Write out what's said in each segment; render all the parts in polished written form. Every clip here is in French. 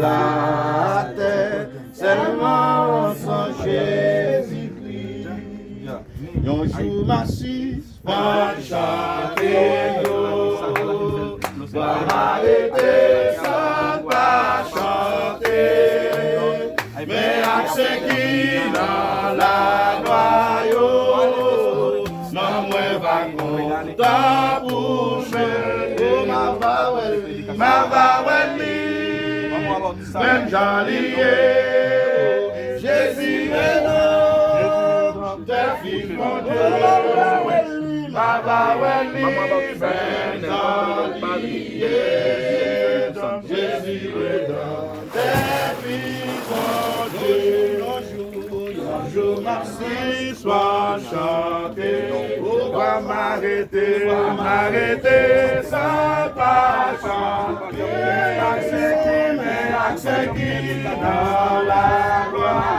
la terre, seulement sans Jésus-Christ. Yon jour massif, pas chanter l'eau, pas m'arrêter sans pas chanter, mais accès qui dans la noyau, non moi va content pour chanter, ma vaweli, même j'allié, Jésus est là. Tes fils, mon Dieu, Baba Weli, Jésus est dans tes fils, mon Dieu. Un jour, merci, soit chanté, va m'arrêter, sans pas chanter. Accès qui dans la gloire.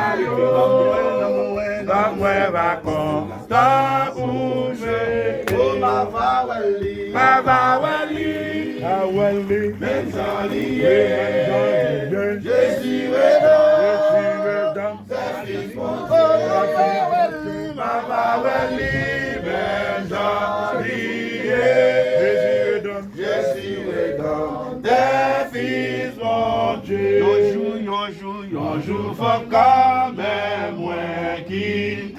Moi va content bouger, oh ma vawali, même j'allié, Jésus est là, c'est fils mon Dieu, ma vawali, même j'allié, Jésus est là, des fils mon Dieu, yon jour, faut quand même moins qui